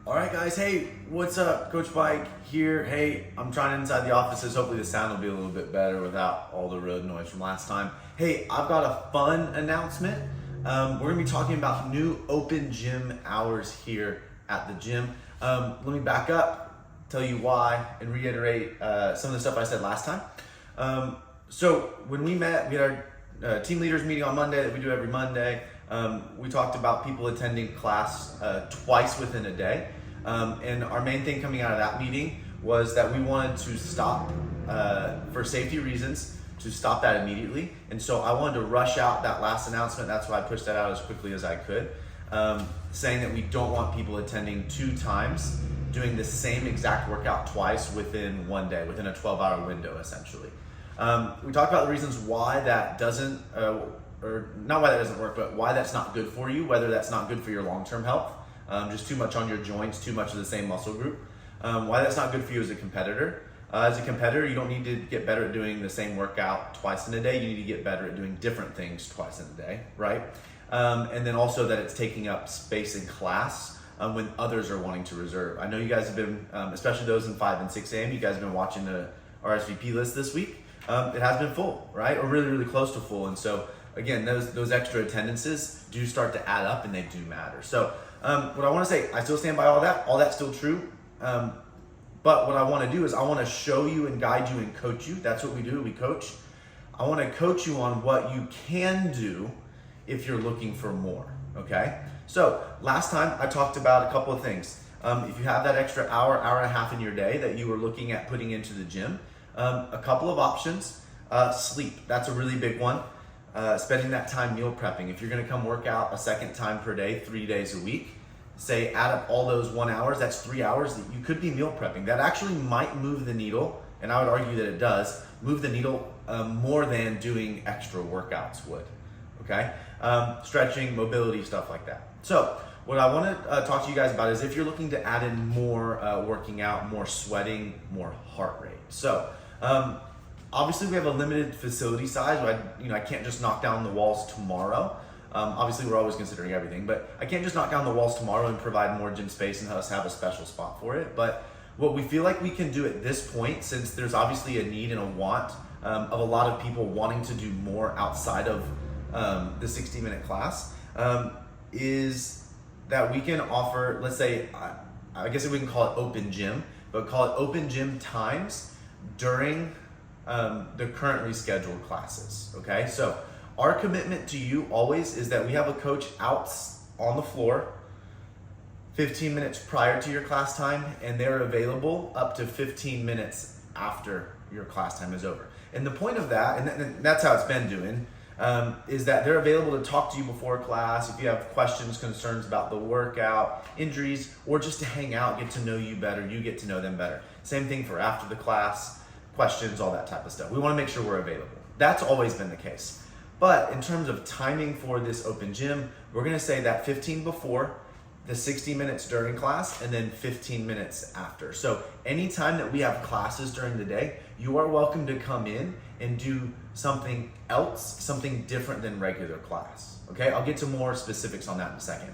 All right, guys. Hey, what's up? Coach Mike here. Hey, I'm trying inside the offices. Hopefully the sound will be a little bit better without all the road noise from last time. Hey, I've got a fun announcement. We're gonna be talking about new open gym hours here at the gym. Let me back up, tell you why, and reiterate some of the stuff I said last time. So when we met, we had our team leaders meeting on Monday that we do every Monday. We talked about people attending class twice within a day. And our main thing coming out of that meeting was that we wanted to stop, for safety reasons, to stop that immediately. And so I wanted to rush out that last announcement. That's why I pushed that out as quickly as I could, saying that we don't want people attending 2 times, doing the same exact workout twice within one day, within a 12-hour window, essentially. We talked about the reasons why that doesn't, or not why that doesn't work, but why that's not good for you, whether that's not good for your long-term health, just too much on your joints, too much of the same muscle group, why that's not good for you as a competitor. As a competitor, you don't need to get better at doing the same workout twice in a day. You need to get better at doing different things twice in a day, right? And then also that it's taking up space in class when others are wanting to reserve. I know you guys have been, especially those in 5 and 6 a.m., you guys have been watching the RSVP list this week. It has been full, right? Or really, really close to full. And so again, those extra attendances do start to add up and they do matter. So what I want to say, I still stand by all that. All that's still true. But what I want to do is I want to show you and guide you and coach you. That's what we do. We coach. I want to coach you on what you can do if you're looking for more. Okay. So last time I talked about a couple of things. If you have that extra hour and a half in your day that you were looking at putting into the gym, a couple of options. Sleep. That's a really big one. Spending that time meal prepping. If you're going to come work out a second time per day, 3 days a week, say add up all those 1 hour, that's 3 hours that you could be meal prepping. That actually might move the needle, and I would argue that it does move the needle more than doing extra workouts would. Okay, stretching, mobility, stuff like that. So what I want to talk to you guys about is if you're looking to add in more working out, more sweating, more heart rate. So obviously we have a limited facility size. I can't just knock down the walls tomorrow. Obviously we're always considering everything, but I can't just knock down the walls tomorrow and provide more gym space and us have a special spot for it. But what we feel like we can do at this point, since there's obviously a need and a want of a lot of people wanting to do more outside of the 60-minute class, is that we can offer, let's say, I guess we can call it open gym, but call it open gym times during the currently scheduled classes. Okay, so our commitment to you always is that we have a coach out on the floor 15 minutes prior to your class time, and they're available up to 15 minutes after your class time is over. And the point of that, and that's how it's been doing, is that they're available to talk to you before class if you have questions, concerns about the workout, injuries, or just to hang out, get to know you better, you get to know them better. Same thing for after the class, questions, all that type of stuff. We want to make sure we're available. That's always been the case. But in terms of timing for this open gym, we're going to say that 15 before, the 60 minutes during class, and then 15 minutes after. So anytime that we have classes during the day, you are welcome to come in and do something else, something different than regular class. Okay, I'll get to more specifics on that in a second.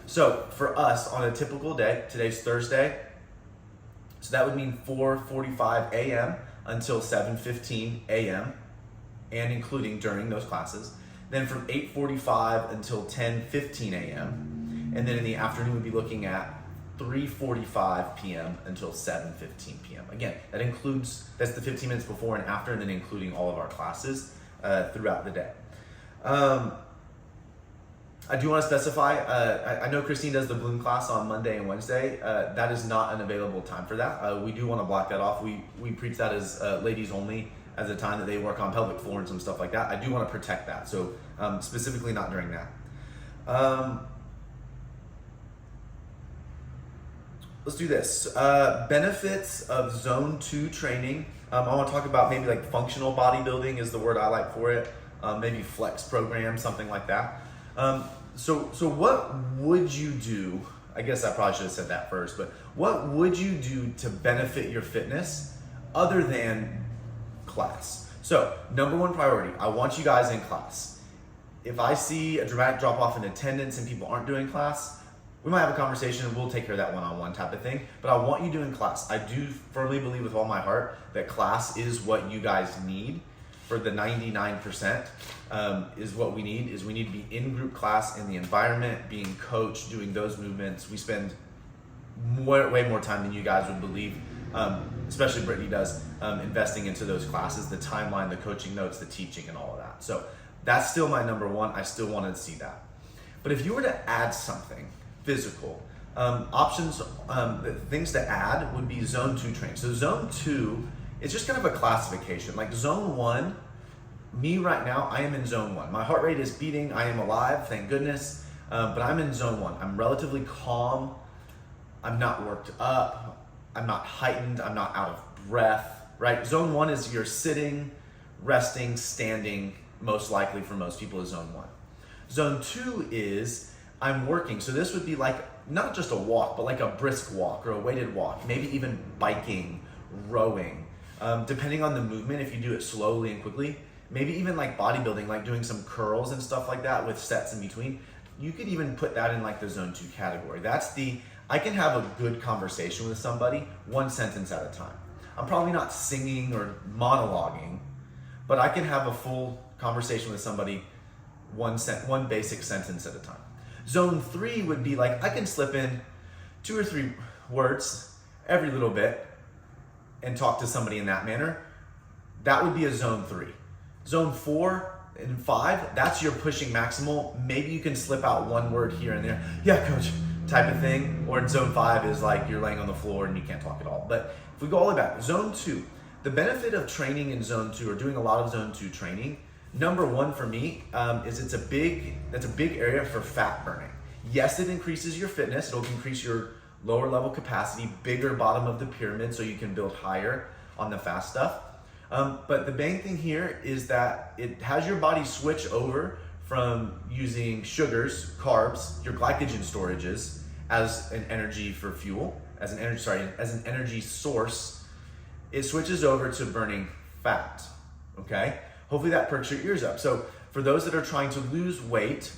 So for us on a typical day, today's Thursday, so that would mean 4:45 a.m. until 7:15 a.m. and including during those classes. Then from 8:45 until 10:15 a.m. And then in the afternoon, we'd be looking at 3:45 p.m. until 7:15 p.m. Again, that's the 15 minutes before and after, and then including all of our classes throughout the day. I do want to specify, I know Christine does the Bloom class on Monday and Wednesday. That is not an available time for that. We do want to block that off. We preach that as ladies only, as a time that they work on pelvic floor and some stuff like that. I do want to protect that, so specifically not during that. Let's do this. Benefits of Zone 2 training. I want to talk about maybe like functional bodybuilding is the word I like for it. Maybe flex program, something like that. So what would you do? I guess I probably should have said that first, but what would you do to benefit your fitness other than class? So number one priority, I want you guys in class. If I see a dramatic drop off in attendance and people aren't doing class, we might have a conversation and we'll take care of that one-on-one type of thing, but I want you doing class. I do firmly believe with all my heart that class is what you guys need for the 99%, is what we need, is we need to be in group class, in the environment, being coached, doing those movements. We spend way more time than you guys would believe, especially Brittany does, investing into those classes, the timeline, the coaching notes, the teaching, and all of that. So that's still my number one. I still want to see that. But if you were to add something physical, options, things to add would be zone 2 training. So zone 2 is just kind of a classification. Like zone 1, me right now, I am in zone 1. My heart rate is beating, I am alive, thank goodness, but I'm in zone 1. I'm relatively calm, I'm not worked up, I'm not heightened, I'm not out of breath, right? Zone 1 is you're sitting, resting, standing, most likely for most people is zone 1. Zone 2 is I'm working. So this would be like not just a walk, but like a brisk walk or a weighted walk, maybe even biking, rowing, depending on the movement. If you do it slowly and quickly, maybe even like bodybuilding, like doing some curls and stuff like that with sets in between. You could even put that in like the zone 2 category. I can have a good conversation with somebody one sentence at a time. I'm probably not singing or monologuing, but I can have a full conversation with somebody one basic sentence at a time. Zone 3 would be like, I can slip in 2 or 3 words every little bit and talk to somebody in that manner. That would be a zone 3. Zone 4 and 5, that's your pushing maximal. Maybe you can slip out 1 word here and there. Yeah, coach, type of thing. Or zone 5 is like you're laying on the floor and you can't talk at all. But if we go all the way back, zone 2, the benefit of training in zone 2 or doing a lot of zone 2 training, number 1 for me is that's a big area for fat burning. Yes, it increases your fitness. It'll increase your lower level capacity, bigger bottom of the pyramid so you can build higher on the fast stuff. But the main thing here is that it has your body switch over from using sugars, carbs, your glycogen storages as an energy for fuel, as an energy source. It switches over to burning fat, okay? Hopefully that perks your ears up. So for those that are trying to lose weight,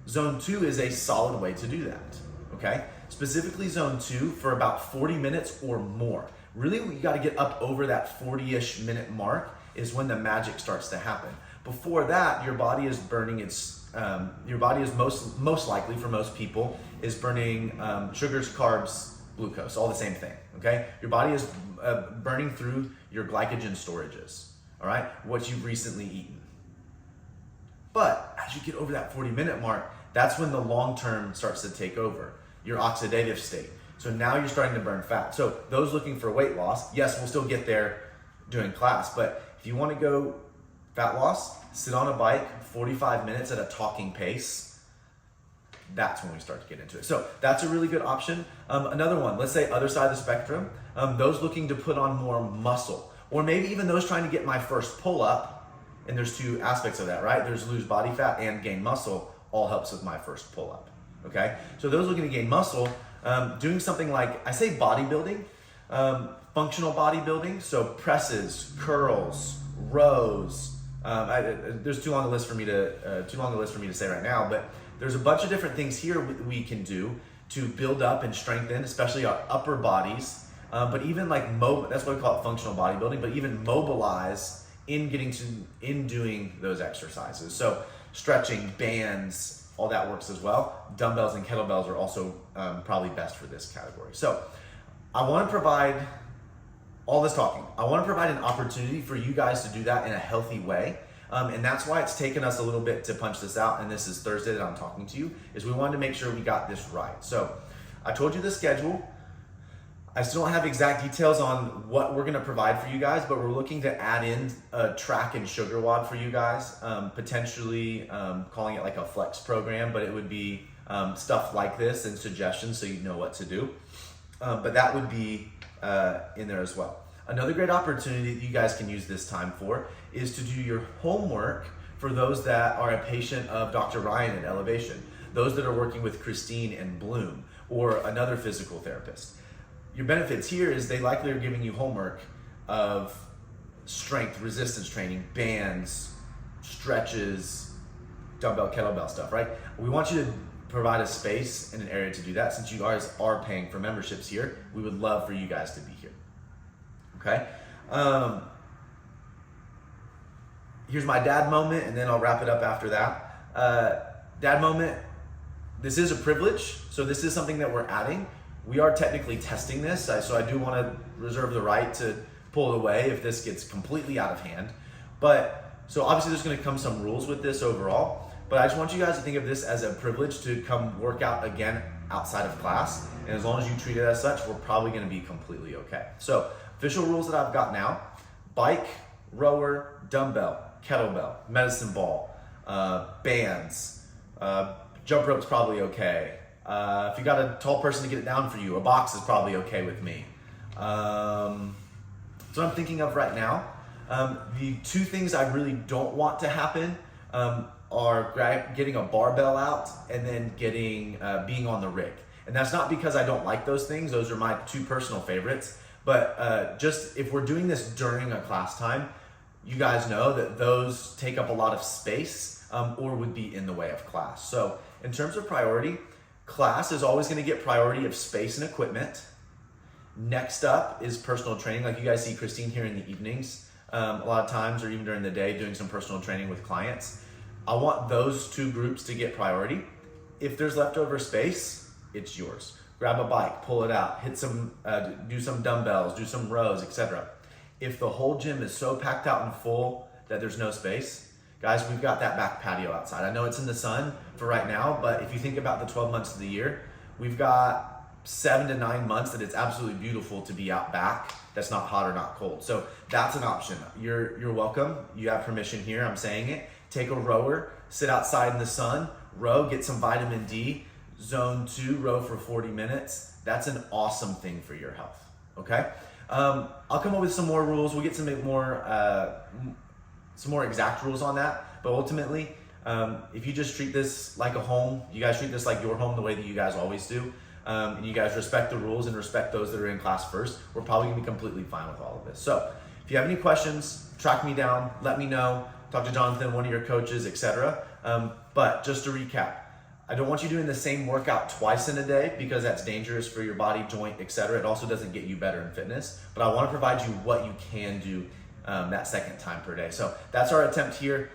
zone 2 is a solid way to do that, okay? Specifically zone 2 for about 40 minutes or more. Really, you gotta get up over that 40-ish minute mark is when the magic starts to happen. Before that, your body is burning most likely for most people is burning sugars, carbs, glucose, all the same thing, okay? Your body is burning through your glycogen storages, all right? What you've recently eaten. But as you get over that 40-minute mark, that's when the long-term starts to take over, your oxidative state. So now you're starting to burn fat. So those looking for weight loss, yes, we'll still get there during class, but if you want to go fat loss, sit on a bike 45 minutes at a talking pace, that's when we start to get into it. So that's a really good option. Another one, let's say other side of the spectrum, those looking to put on more muscle, or maybe even those trying to get my first pull-up, and there's 2 aspects of that, right? There's lose body fat and gain muscle, all helps with my first pull-up, okay? So those looking to gain muscle, doing something like, I say bodybuilding, functional bodybuilding, so presses, curls, rows. There's too long a list for me to say right now, but there's a bunch of different things here we can do to build up and strengthen, especially our upper bodies. But even like that's why we call it functional bodybuilding. But even mobilize in doing those exercises. So stretching, bands, all that works as well. Dumbbells and kettlebells are also probably best for this category. So I want to provide all this talking. I want to provide an opportunity for you guys to do that in a healthy way. And that's why it's taken us a little bit to punch this out. And this is Thursday that I'm talking to you, is we wanted to make sure we got this right. So I told you the schedule. I still don't have exact details on what we're going to provide for you guys, but we're looking to add in a track and sugar WOD for you guys, potentially calling it like a flex program, but it would be stuff like this and suggestions so you know what to do. But that would be in there as well. Another great opportunity that you guys can use this time for is to do your homework for those that are a patient of Dr. Ryan at Elevation, those that are working with Christine and Bloom, or another physical therapist. Your benefits here is they likely are giving you homework of strength, resistance training, bands, stretches, dumbbell, kettlebell stuff, right? We want you to provide a space and an area to do that. Since you guys are paying for memberships here, we would love for you guys to be here. Okay. Here's my dad moment, and then I'll wrap it up after that. Dad moment. This is a privilege, so this is something that we're adding. We are technically testing this, so I do want to reserve the right to pull it away if this gets completely out of hand. But so obviously there's going to come some rules with this overall, but I just want you guys to think of this as a privilege to come work out again outside of class. And as long as you treat it as such, we're probably going to be completely okay. So official rules that I've got now: bike, rower, dumbbell, kettlebell, medicine ball, bands, jump rope's probably okay. If you got a tall person to get it down for you, a box is probably okay with me. So I'm thinking of right now. The two things I really don't want to happen are getting a barbell out and then being on the rig. And that's not because I don't like those things. Those are my two personal favorites. But just if we're doing this during a class time, you guys know that those take up a lot of space or would be in the way of class. So in terms of priority, class is always going to get priority of space and equipment. Next up is personal training. Like you guys see Christine here in the evenings a lot of times, or even during the day doing some personal training with clients. I want those two groups to get priority. If there's leftover space, it's yours. Grab a bike, pull it out, hit some, do some dumbbells, do some rows, etc. If the whole gym is so packed out and full that there's no space, guys, we've got that back patio outside. I know it's in the sun for right now, but if you think about the 12 months of the year, we've got 7 to 9 months that it's absolutely beautiful to be out back. That's not hot or not cold. So that's an option. You're welcome. You have permission here. I'm saying it. Take a rower, sit outside in the sun, row, get some vitamin D, zone 2, row for 40 minutes. That's an awesome thing for your health. Okay. I'll come up with some more rules. We'll get some more exact rules on that. But ultimately, if you just treat this like a home, you guys treat this like your home the way that you guys always do, and you guys respect the rules and respect those that are in class first, we're probably gonna be completely fine with all of this. So if you have any questions, track me down, let me know, talk to Jonathan, one of your coaches, etc. But just to recap, I don't want you doing the same workout twice in a day because that's dangerous for your body, joint, etc. It also doesn't get you better in fitness, but I want to provide you what you can do that second time per day. So that's our attempt here.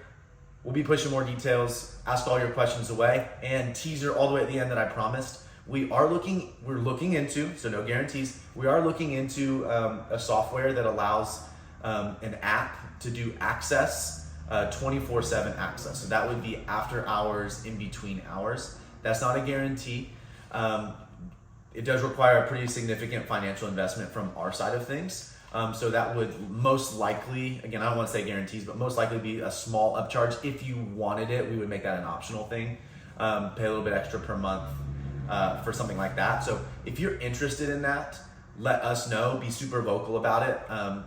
We'll be pushing more details, ask all your questions away, and teaser all the way at the end that I promised. We're looking into, so no guarantees, we are looking into a software that allows an app to do access, 24/7 access. So that would be after hours, in between hours. That's not a guarantee. It does require a pretty significant financial investment from our side of things. So that would most likely, again, I don't want to say guarantees, but most likely be a small upcharge. If you wanted it, we would make that an optional thing. Pay a little bit extra per month for something like that. So if you're interested in that, let us know, be super vocal about it,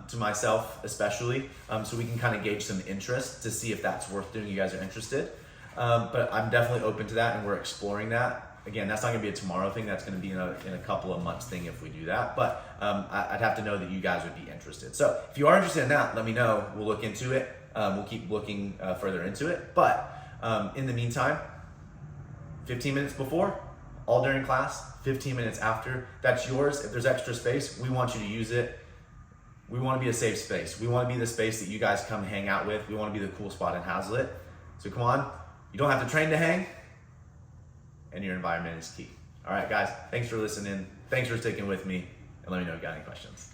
to myself especially, so we can kind of gauge some interest to see if that's worth doing. You guys are interested. But I'm definitely open to that, and we're exploring that. Again, that's not gonna be a tomorrow thing, that's gonna be in a couple of months thing if we do that, but I'd have to know that you guys would be interested. So if you are interested in that, let me know, we'll look into it. We'll keep looking further into it. But in the meantime, 15 minutes before, all during class, 15 minutes after, that's yours. If there's extra space, we want you to use it. We want to be a safe space. We want to be the space that you guys come hang out with. We want to be the cool spot in Hazlitt. So come on, you don't have to train to hang, and your environment is key. All right, guys, thanks for listening. Thanks for sticking with me, and let me know if you got any questions.